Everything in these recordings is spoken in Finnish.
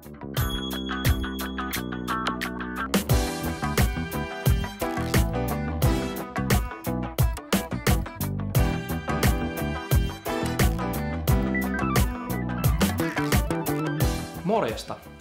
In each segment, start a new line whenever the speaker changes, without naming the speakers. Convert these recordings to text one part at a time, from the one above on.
Morjesta!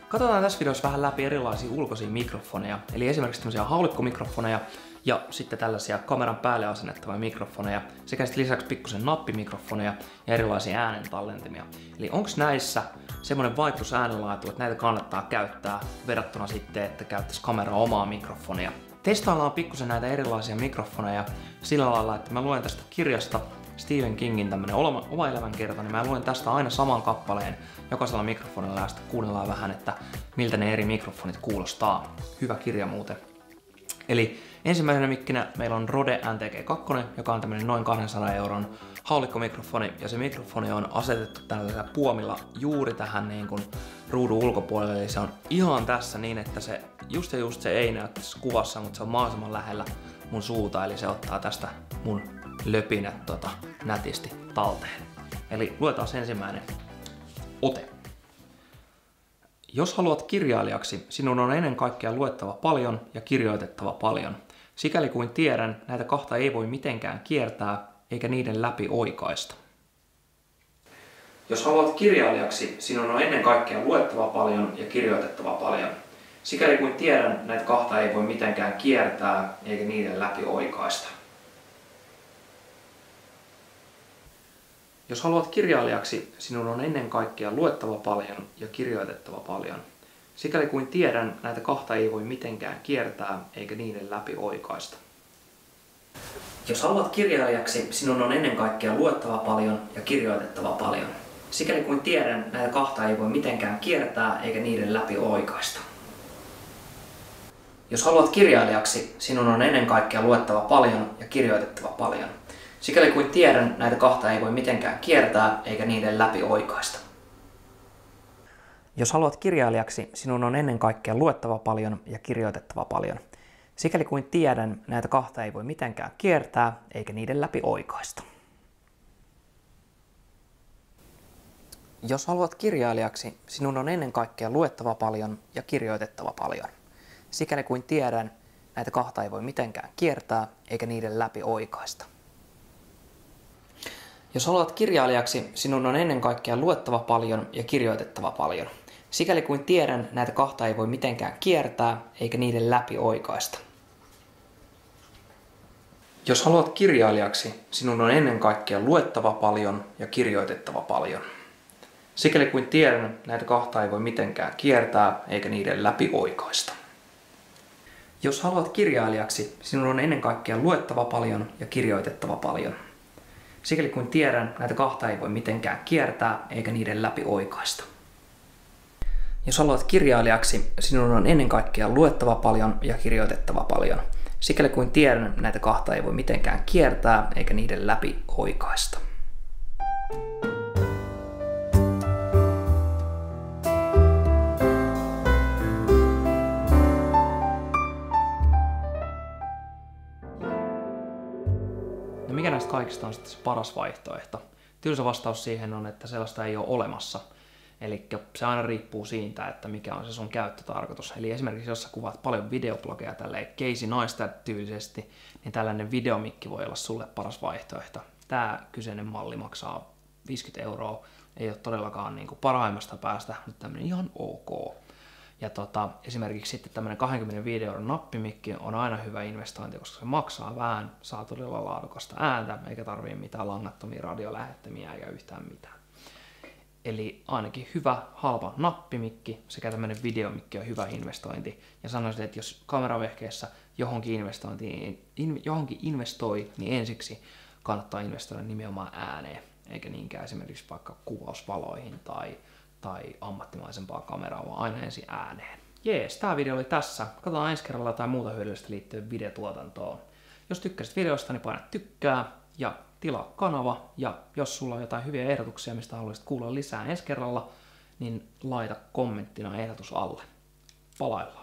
Katsotaan tässä videossa vähän läpi erilaisia ulkoisia mikrofoneja, eli esimerkiksi tämmöisiä haulikkomikrofoneja ja sitten tällaisia kameran päälle asennettavia mikrofoneja sekä sitten lisäksi pikkusen nappimikrofoneja ja erilaisia äänentallentimia. Eli onko näissä semmoinen vaikutus äänenlaatuun, että näitä kannattaa käyttää verrattuna sitten, että käyttäisi kameran omaa mikrofonia. Testaillaan pikkusen näitä erilaisia mikrofoneja sillä lailla, että mä luen tästä kirjasta Stephen Kingin tämmönen oma elämänkerta, niin mä luen tästä aina saman kappaleen jokaisella mikrofonilla ja sitten kuunnellaan vähän, että miltä ne eri mikrofonit kuulostaa. Hyvä kirja muuten. Eli ensimmäisenä mikkinä meillä on Rode NTG2, joka on tämmönen noin 200 € haulikkomikrofoni, ja se mikrofoni on asetettu tällaisella puomilla juuri tähän niin kuin ruudun ulkopuolelle, eli se on ihan tässä niin, että se just se ei näy tässä kuvassa, mutta se on mahdollisimman lähellä mun suuta, eli se ottaa tästä mun löpinät nätisti talteen. Eli luetaan ensimmäinen ote. Jos haluat kirjailijaksi, sinun on ennen kaikkea luettava paljon ja kirjoitettava paljon. Sikäli kuin tiedän, näitä kahta ei voi mitenkään kiertää eikä niiden läpi oikaista. Jos haluat kirjailijaksi, sinun on ennen kaikkea luettava paljon ja kirjoitettava paljon. Sikäli kuin tiedän, näitä kahta ei voi mitenkään kiertää eikä niiden läpi oikaista. Jos haluat kirjailijaksi, sinun on ennen kaikkea luettava paljon ja kirjoitettava paljon. Sikäli kuin tiedän, näitä kahta ei voi mitenkään kiertää eikä niiden läpi oikaista. Jos haluat kirjailijaksi, sinun on ennen kaikkea luettava paljon ja kirjoitettava paljon. Sikäli kuin tiedän, näitä kahta ei voi mitenkään kiertää eikä niiden läpi oikaista. Jos haluat kirjailijaksi, sinun on ennen kaikkea luettava paljon ja kirjoitettava paljon. Sikäli kuin tiedän, näitä kahta ei voi mitenkään kiertää eikä niiden läpi oikaista. Jos haluat kirjailijaksi, sinun on ennen kaikkea luettava paljon ja kirjoitettava paljon. Sikäli kuin tiedän, näitä kahta ei voi mitenkään kiertää eikä niiden läpi oikaista. Jos haluat kirjailijaksi, sinun on ennen kaikkea luettava paljon ja kirjoitettava paljon. Sikäli kuin tiedän, näitä kahta ei voi mitenkään kiertää eikä niiden läpi oikaista. Jos haluat kirjailijaksi, sinun on ennen kaikkea luettava paljon ja kirjoitettava paljon. Sikäli kuin tiedän, näitä kahta ei voi mitenkään kiertää eikä niiden läpi oikaista. Jos haluat kirjailijaksi, sinun on ennen kaikkea luettava paljon ja kirjoitettava paljon. Sikäli kuin tiedän, näitä kahta ei voi mitenkään kiertää eikä niiden läpi oikaista. Jos haluat kirjailijaksi, sinun on ennen kaikkea luettava paljon ja kirjoitettava paljon. Sikäli kuin tiedän, näitä kahta ei voi mitenkään kiertää eikä niiden läpi oikaista. Jos haluat kirjailijaksi, sinun on ennen kaikkea luettava paljon ja kirjoitettava paljon. Sikäli kuin tiedän, näitä kahta ei voi mitenkään kiertää eikä niiden läpi oikaista. No mikä näistä kaikista on sitten se paras vaihtoehto? Tylsä vastaus siihen on, että sellaista ei ole olemassa. Eli se aina riippuu siitä, että mikä on se sun käyttötarkoitus. Eli esimerkiksi jos sä kuvaat paljon videoblogeja tälleen Casey Neistat tyylisesti, niin tällainen videomikki voi olla sulle paras vaihtoehto. Tää kyseinen malli maksaa 50 €, ei ole todellakaan niin kuin parhaimmasta päästä, mutta tämmönen ihan ok. Ja esimerkiksi sitten tämmönen 25 € nappimikki on aina hyvä investointi, koska se maksaa vähän, saa todella laadukasta ääntä, eikä tarvii mitään langattomia radiolähettimiä eikä yhtään mitään. Eli ainakin hyvä, halpa nappimikki sekä tämmönen videomikki on hyvä investointi. Ja sanoisin, että jos kameravehkeessä johonkin investoi, niin ensiksi kannattaa investoida nimenomaan ääneen, eikä niinkään esimerkiksi vaikka kuvausvaloihin tai ammattimaisempaa kameraa, vaan aina ensin ääneen. Jees, tää video oli tässä. Katsotaan ensi kerralla jotain muuta hyödyllistä liittyen videotuotantoon. Jos tykkäsit videosta, niin paina tykkää ja tilaa kanava. Ja jos sulla on jotain hyviä ehdotuksia, mistä haluaisit kuulla lisää ensi kerralla, niin laita kommenttina ehdotus alle. Palaillaan.